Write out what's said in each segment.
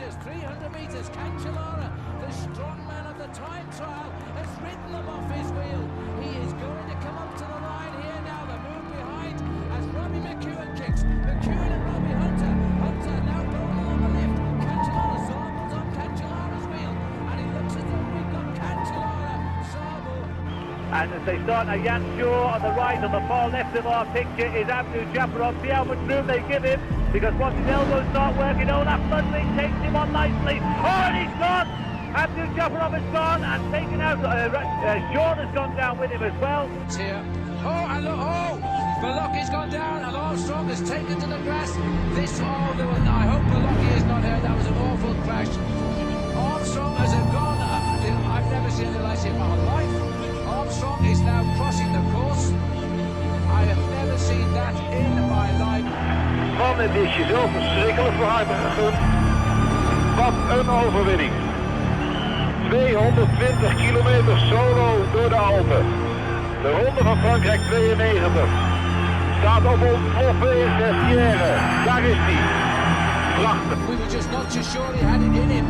meters, 300 meters. Cancellara, the strong man of the time trial, has ridden them off his wheel. He is going to come up to the line here now. The move behind as Robbie McEwen kicks. McEwen and Robbie Hunter. Hunter now going along the lift. Cancellara, Sarble's on Cancellara's wheel, and he looks as though we've got Cancellara, Sarble. And as they start now, Jan Shaw on the right, on the far left of our picture is Abdul Jafarov. See how much room they give him, because once his elbows start working, Olaf Ludwig takes him on nicely. Oh, and he's gone! Abdul Jafarov has gone and taken out, Shaw has gone down with him as well. It's here. Oh, and look, Belocchi's gone down, and Armstrong has taken to the grass. I hope Belocchi is not hurt. That was an awful crash. Armstrong has gone. I've never seen anything like it in my life. Armstrong is now crossing the course. I have never seen that in my life. Man, het is jezelf verschrikkelijk voor hem gegund. Wat een overwinning. 220 kilometer solo door de Alpen. De Ronde van Frankrijk 92. Staat op ontploffen in Vestiaire. Daar is hij. Prachtig. We were just not too sure he had it in him.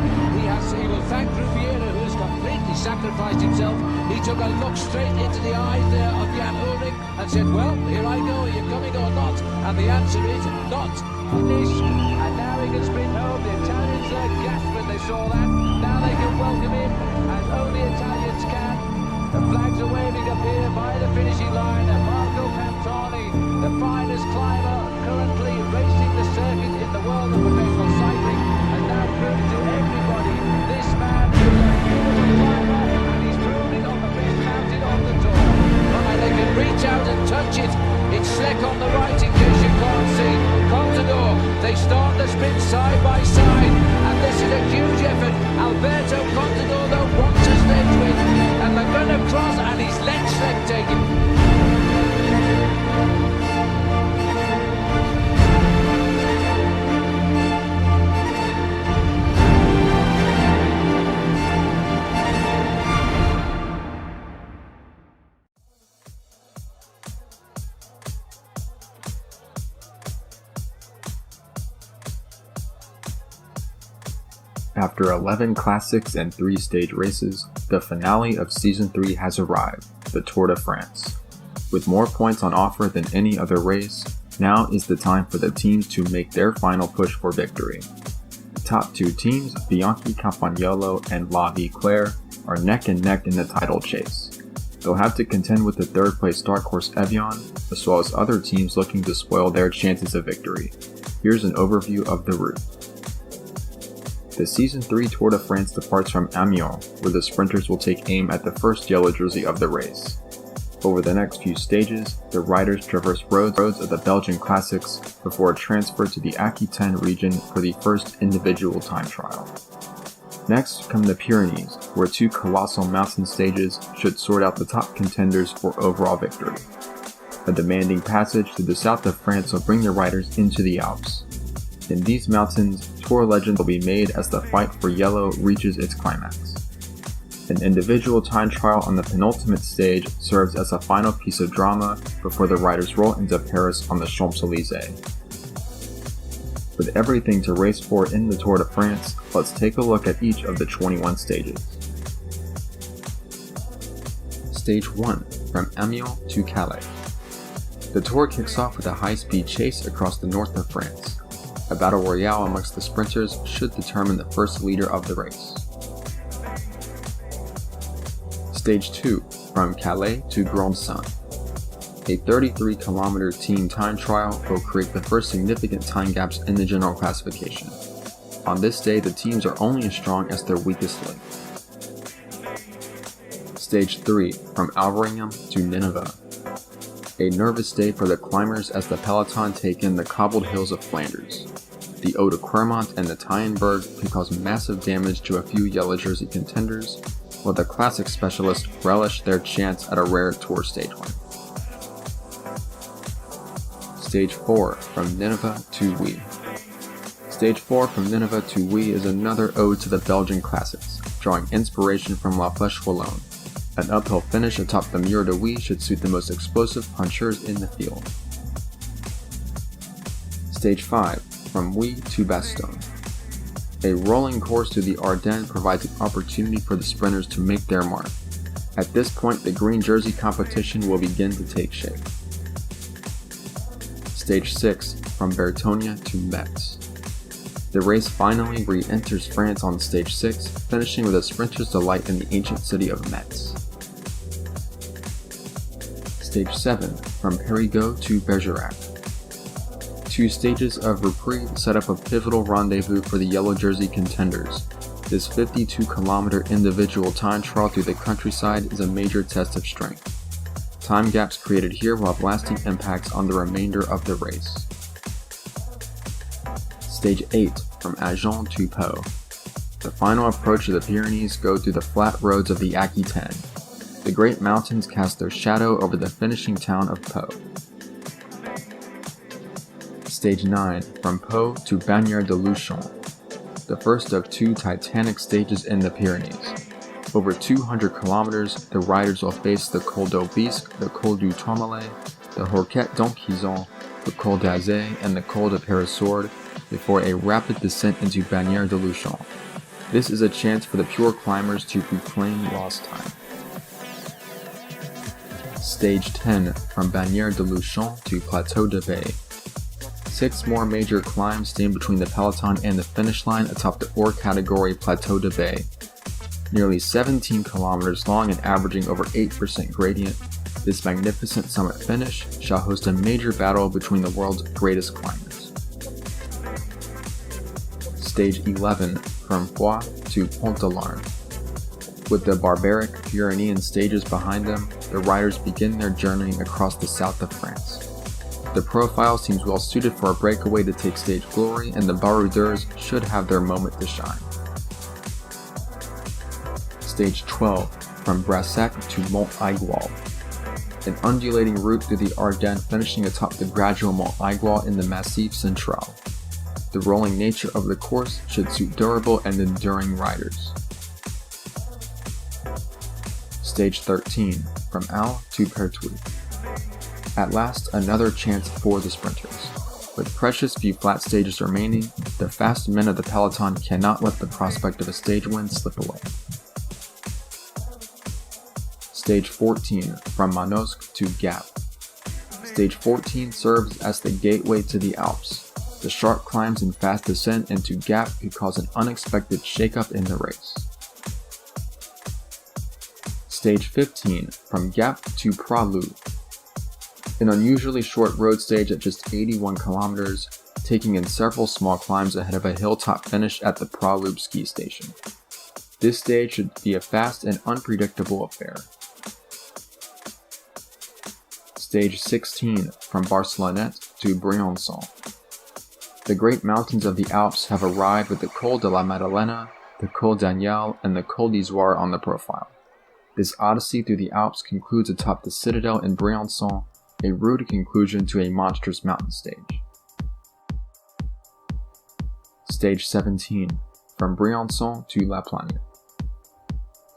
He will thank Riviera, who has completely sacrificed himself. He took a look straight into the eyes there of Jan Ullrich and said, well, here I go, are you coming or not? And the answer is not. Finish. And now he can sprint home. The Italians gasped when they saw that. Now they can welcome him as only Italians can. The flags are waving up here by the finishing line. And Marco Pantani, the finest climber currently racing the circuit in the world of professional cycling, has now proved to everybody this man is a beautiful climber, and he's proved it on the best mountain on the tour. Right, they can reach out and touch it. It's slick on the right in case you can't see. Contador, they start the sprint side by side, and this is a huge effort. Alberto Contador though wants a sledge win, and they're going to cross, and he's let Schleck take it. After 11 classics and 3 stage races, the finale of Season 3 has arrived, the Tour de France. With more points on offer than any other race, now is the time for the teams to make their final push for victory. The top 2 teams, Bianchi Campagnolo and La Vie Claire, are neck and neck in the title chase. They'll have to contend with the 3rd place Dark Horse Evian, as well as other teams looking to spoil their chances of victory. Here's an overview of the route. The Season 3 Tour de France departs from Amiens, where the sprinters will take aim at the first yellow jersey of the race. Over the next few stages, the riders traverse roads of the Belgian classics before a transfer to the Aquitaine region for the first individual time trial. Next come the Pyrenees, where 2 colossal mountain stages should sort out the top contenders for overall victory. A demanding passage to the south of France will bring the riders into the Alps. In these mountains, Tour legends will be made as the fight for yellow reaches its climax. An individual time trial on the penultimate stage serves as a final piece of drama before the riders roll into Paris on the Champs-Élysées. With everything to race for in the Tour de France, let's take a look at each of the 21 stages. Stage 1, from Amiens to Calais. The Tour kicks off with a high-speed chase across the north of France. A battle royale amongst the sprinters should determine the first leader of the race. Stage 2, from Calais to Grande-Sainte. A 33-kilometer team time trial will create the first significant time gaps in the general classification. On this day, the teams are only as strong as their weakest link. Stage 3, from Alvaringham to Nineveh. A nervous day for the climbers as the peloton take in the cobbled hills of Flanders. The Eau de Clermont and the Tyenberg can cause massive damage to a few yellow jersey contenders, while the classic specialists relish their chance at a rare Tour stage win. Stage 4, from Nineveh to Huy. Stage 4 from Nineveh to Huy is another ode to the Belgian classics, drawing inspiration from La Flèche Wallonne. An uphill finish atop the Mur de Huy should suit the most explosive puncheurs in the field. Stage 5, from Huy to Bastogne. A rolling course through the Ardennes provides an opportunity for the sprinters to make their mark. At this point, the green jersey competition will begin to take shape. Stage 6, from Bertonia to Metz. The race finally re-enters France on Stage 6, finishing with a sprinter's delight in the ancient city of Metz. Stage 7, from Périgueux to Bergerac. 2 stages of reprieve set up a pivotal rendezvous for the yellow jersey contenders. This 52-kilometer individual time trial through the countryside is a major test of strength. Time gaps created here will have lasting impacts on the remainder of the race. Stage 8, from Agen to Pau. The final approach to the Pyrenees go through the flat roads of the Aquitaine. The great mountains cast their shadow over the finishing town of Pau. Stage 9, from Pau to Bagnères de Luchon. The first of 2 titanic stages in the Pyrenees. Over 200 kilometers, the riders will face the Col d'Aubisque, the Col du Tourmalet, the Horquette d'Anquizon, the Col d'Azay, and the Col de Périssord before a rapid descent into Bagnères de Luchon. This is a chance for the pure climbers to reclaim lost time. Stage 10, from Bagnères de Luchon to Plateau de Bay. 6 more major climbs stand between the peloton and the finish line atop the ore category Plateau de Bay. Nearly 17 kilometers long and averaging over 8% gradient, this magnificent summit finish shall host a major battle between the world's greatest climbers. Stage 11, from Foix to Pont de l'Arme. With the barbaric Pyrenean stages behind them, the riders begin their journey across the south of France. The profile seems well suited for a breakaway to take stage glory, and the baroudeurs should have their moment to shine. Stage 12, from Brassac to Mont Aigual. An undulating route through the Ardennes finishing atop the gradual Mont Aigual in the Massif Central. The rolling nature of the course should suit durable and enduring riders. Stage 13, from Al to Pertuis. At last, another chance for the sprinters. With precious few flat stages remaining, the fast men of the peloton cannot let the prospect of a stage win slip away. Stage 14, from Manosque to Gap. Stage 14 serves as the gateway to the Alps. The sharp climbs and fast descent into Gap could cause an unexpected shakeup in the race. Stage 15, from Gap to Pralou. An unusually short road stage at just 81 kilometers, taking in several small climbs ahead of a hilltop finish at the Pralou ski station. This stage should be a fast and unpredictable affair. Stage 16, from Barcelonnette to Briançon. The great mountains of the Alps have arrived with the Col de la Madeleine, the Col d'Agnel, and the Col d'Izoire on the profile. This odyssey through the Alps concludes atop the citadel in Briançon, a rude conclusion to a monstrous mountain stage. Stage 17, from Briançon to La Plagne.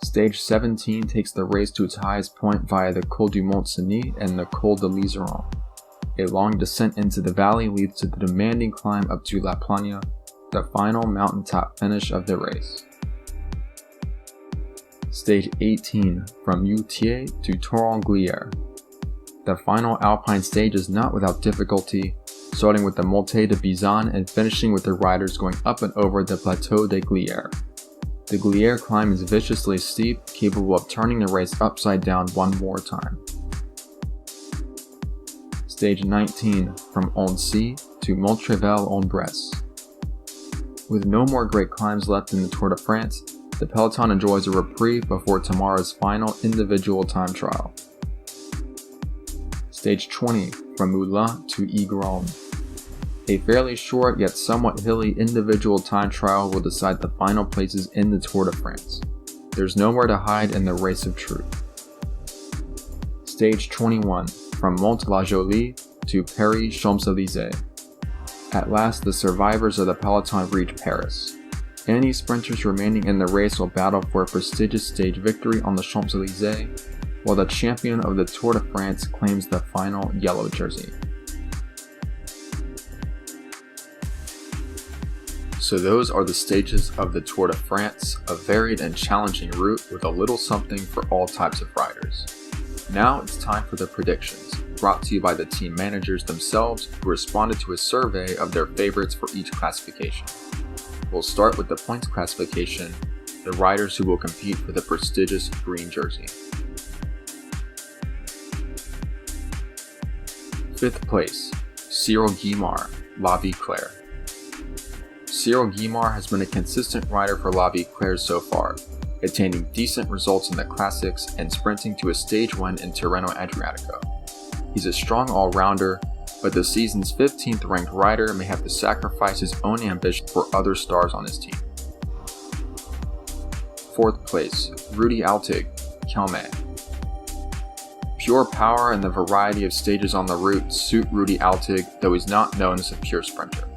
Stage 17 takes the race to its highest point via the Col du Mont-Cenis and the Col de l'Iseron. A long descent into the valley leads to the demanding climb up to La Plagne, the final mountaintop finish of the race. Stage 18, from Moutier to Tourangelière. The final alpine stage is not without difficulty, starting with the Montée de Bizan and finishing with the riders going up and over the Plateau de Glières. The Glières climb is viciously steep, capable of turning the race upside down one more time. Stage 19, from Annecy to Montrevel-en-Bresse. With no more great climbs left in the Tour de France, the peloton enjoys a reprieve before tomorrow's final individual time trial. Stage 20, from Moulins to Igron. A fairly short yet somewhat hilly individual time trial will decide the final places in the Tour de France. There's nowhere to hide in the race of truth. Stage 21, from Mont-la-Jolie to Paris-Champs-Élysées. At last, the survivors of the peloton reach Paris. Any sprinters remaining in the race will battle for a prestigious stage victory on the Champs-Élysées, while the champion of the Tour de France claims the final yellow jersey. So those are the stages of the Tour de France, a varied and challenging route with a little something for all types of riders. Now it's time for the predictions, brought to you by the team managers themselves who responded to a survey of their favorites for each classification. We'll start with the points classification, the riders who will compete for the prestigious green jersey. 5th place, Cyril Guimard, La Vie Claire. Cyril Guimard has been a consistent rider for La Vie Claire so far, attaining decent results in the classics and sprinting to a stage win in Tirreno Adriatico. He's a strong all-rounder, but the season's 15th ranked rider may have to sacrifice his own ambition for other stars on his team. 4th place, Rudy Altig, Kelme. Pure power and the variety of stages on the route suit Rudy Altig, though he's not known as a pure sprinter.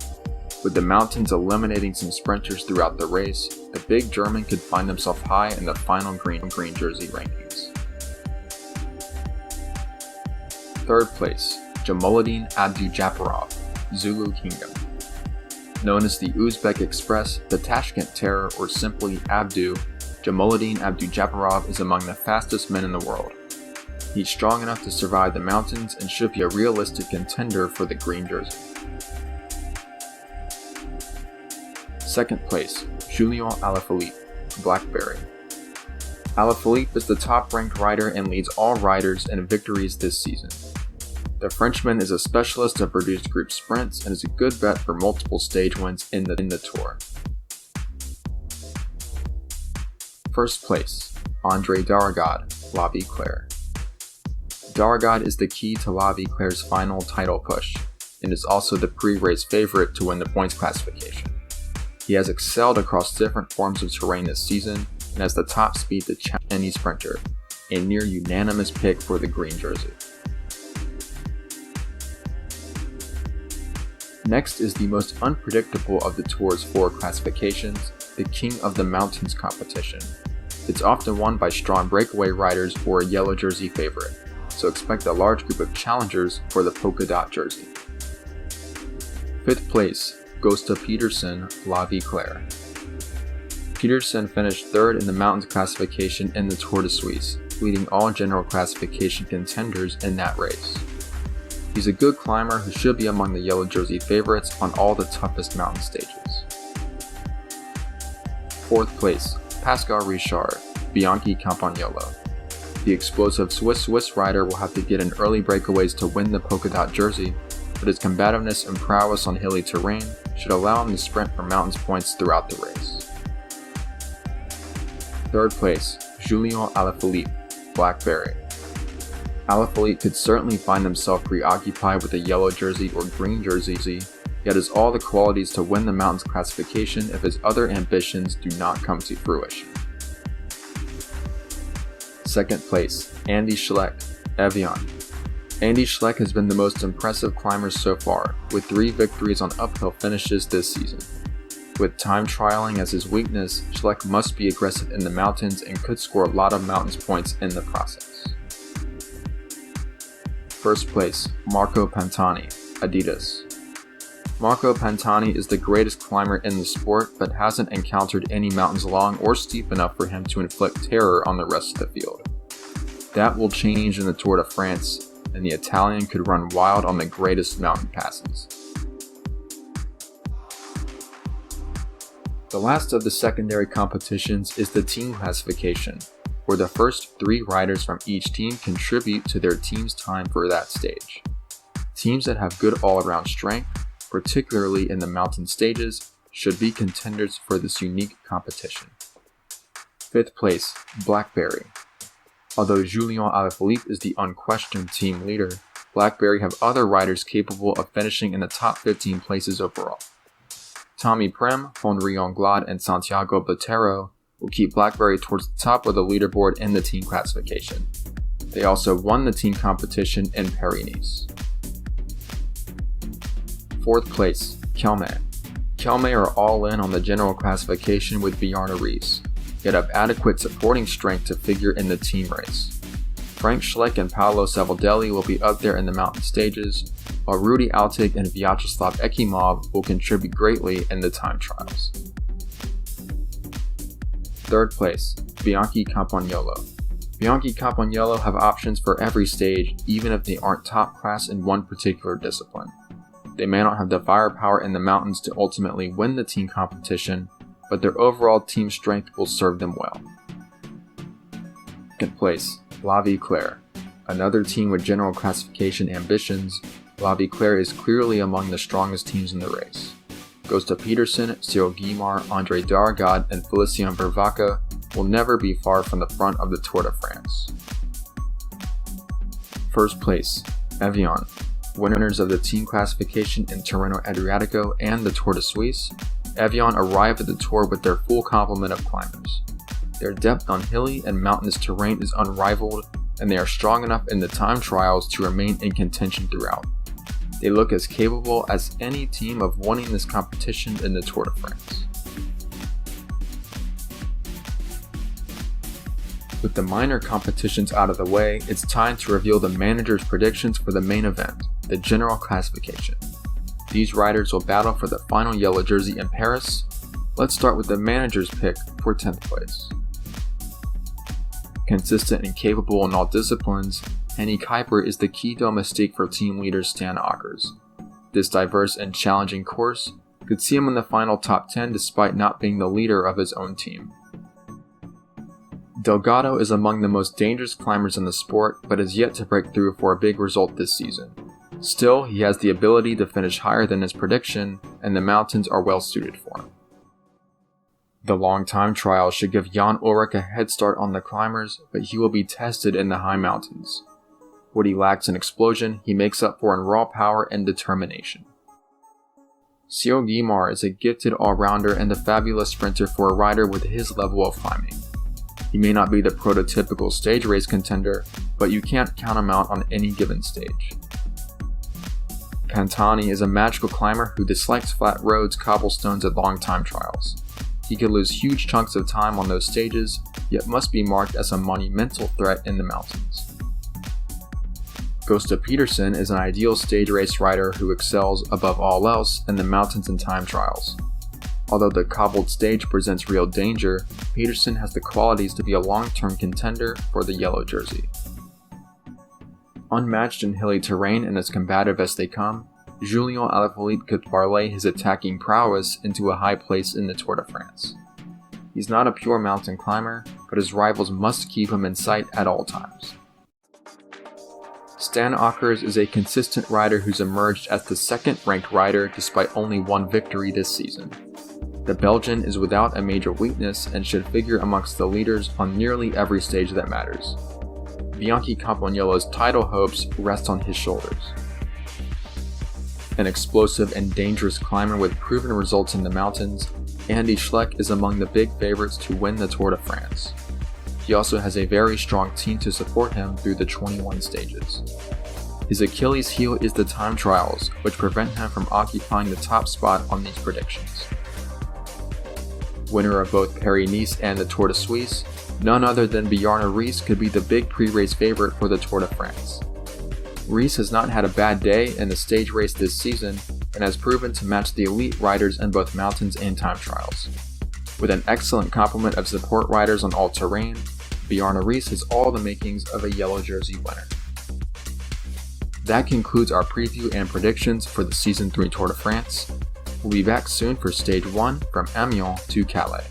With the mountains eliminating some sprinters throughout the race, the big German could find himself high in the final green jersey rankings. 3rd place, Jamaluddin Abdujaparov, Zulu Kingdom. Known as the Uzbek Express, the Tashkent Terror, or simply Abdu, Jamaluddin Abdujaparov is among the fastest men in the world. He's strong enough to survive the mountains and should be a realistic contender for the green jersey. 2nd place, Julien Alaphilippe, Blackberry. Alaphilippe is the top-ranked rider and leads all riders in victories this season. The Frenchman is a specialist of reduced group sprints and is a good bet for multiple stage wins in the Tour. 1st place, Andre Darrigade, La Vie Claire. Darrigade is the key to La Vie Claire's final title push, and is also the pre-race favorite to win the points classification. He has excelled across different forms of terrain this season and has the top speed to challenge any sprinter, a near unanimous pick for the green jersey. Next is the most unpredictable of the Tour's 4 classifications, the King of the Mountains competition. It's often won by strong breakaway riders or a yellow jersey favorite, so expect a large group of challengers for the polka dot jersey. 5th place, Gösta Petersen, La Vie Claire. Petersen finished 3rd in the mountains classification in the Tour de Suisse, leading all general classification contenders in that race. He's a good climber who should be among the yellow jersey favorites on all the toughest mountain stages. 4th place, Pascal Richard, Bianchi Campagnolo. The explosive Swiss rider will have to get in early breakaways to win the polka dot jersey, but his combativeness and prowess on hilly terrain should allow him to sprint for mountains points throughout the race. 3rd place, Julien Alaphilippe, Blackberry. Alaphilippe could certainly find himself preoccupied with a yellow jersey or green jersey, yet has all the qualities to win the mountains classification if his other ambitions do not come to fruition. 2nd place, Andy Schleck, Evian. Andy Schleck has been the most impressive climber so far, with 3 victories on uphill finishes this season. With time trialing as his weakness, Schleck must be aggressive in the mountains and could score a lot of mountains points in the process. 1st place, Marco Pantani, Adidas. Marco Pantani is the greatest climber in the sport, but hasn't encountered any mountains long or steep enough for him to inflict terror on the rest of the field. That will change in the Tour de France, and the Italian could run wild on the greatest mountain passes. The last of the secondary competitions is the team classification, where the first 3 riders from each team contribute to their team's time for that stage. Teams that have good all-around strength, particularly in the mountain stages, should be contenders for this unique competition. 5th place, Blackberry. Although Julien Alaphilippe is the unquestioned team leader, Blackberry have other riders capable of finishing in the top 15 places overall. Tommy Prem, Henri Anglade, and Santiago Botero will keep Blackberry towards the top of the leaderboard in the team classification. They also won the team competition in Paris-Nice. 4th place, Kelme. Kelme are all in on the general classification with Bjarne Riis, yet have adequate supporting strength to figure in the team race. Frank Schleck and Paolo Savoldelli will be up there in the mountain stages, while Rudy Altig and Vyacheslav Ekimov will contribute greatly in the time trials. Third place, Bianchi Campagnolo. Bianchi Campagnolo have options for every stage, even if they aren't top class in one particular discipline. They may not have the firepower in the mountains to ultimately win the team competition, but their overall team strength will serve them well. Second place, La Vie Claire. Another team with general classification ambitions, La Vie Claire is clearly among the strongest teams in the race. Gustav Peterson, Cyril Guimard, Andre Dargad, and Felicien Vervaca will never be far from the front of the Tour de France. First place, Evian. Winners of the team classification in Tirreno Adriatico and the Tour de Suisse, Evian arrive at the Tour with their full complement of climbers. Their depth on hilly and mountainous terrain is unrivaled, and they are strong enough in the time trials to remain in contention throughout. They look as capable as any team of winning this competition in the Tour de France. With the minor competitions out of the way, it's time to reveal the manager's predictions for the main event, the general classification. These riders will battle for the final yellow jersey in Paris. Let's start with the manager's pick for 10th place. Consistent and capable in all disciplines, Henny Kuiper is the key domestique for team leader Stan Åkers. This diverse and challenging course could see him in the final top 10 despite not being the leader of his own team. Delgado is among the most dangerous climbers in the sport, but has yet to break through for a big result this season. Still, he has the ability to finish higher than his prediction, and the mountains are well suited for him. The long time trial should give Jan Ullrich a head start on the climbers, but he will be tested in the high mountains. What he lacks in explosion, he makes up for in raw power and determination. Cyril Guimard is a gifted all-rounder and a fabulous sprinter for a rider with his level of climbing. He may not be the prototypical stage race contender, but you can't count him out on any given stage. Pantani is a magical climber who dislikes flat roads, cobblestones, and long time trials. He could lose huge chunks of time on those stages, yet must be marked as a monumental threat in the mountains. Gustav Peterson is an ideal stage race rider who excels above all else in the mountains and time trials. Although the cobbled stage presents real danger, Peterson has the qualities to be a long-term contender for the yellow jersey. Unmatched in hilly terrain and as combative as they come, Julien Alaphilippe could parlay his attacking prowess into a high place in the Tour de France. He's not a pure mountain climber, but his rivals must keep him in sight at all times. Stan Åkers is a consistent rider who's emerged as the second-ranked rider despite only one victory this season. The Belgian is without a major weakness and should figure amongst the leaders on nearly every stage that matters. Bianchi Campagnolo's title hopes rest on his shoulders. An explosive and dangerous climber with proven results in the mountains, Andy Schleck is among the big favorites to win the Tour de France. He also has a very strong team to support him through the 21 stages. His Achilles heel is the time trials, which prevent him from occupying the top spot on these predictions. Winner of both Paris-Nice and the Tour de Suisse, none other than Bjarne Riis could be the big pre-race favorite for the Tour de France. Riis has not had a bad day in the stage race this season and has proven to match the elite riders in both mountains and time trials. With an excellent complement of support riders on all terrain, Bjarne Riis has all the makings of a yellow jersey winner. That concludes our preview and predictions for the Season 3 Tour de France. We'll be back soon for Stage 1 from Amiens to Calais.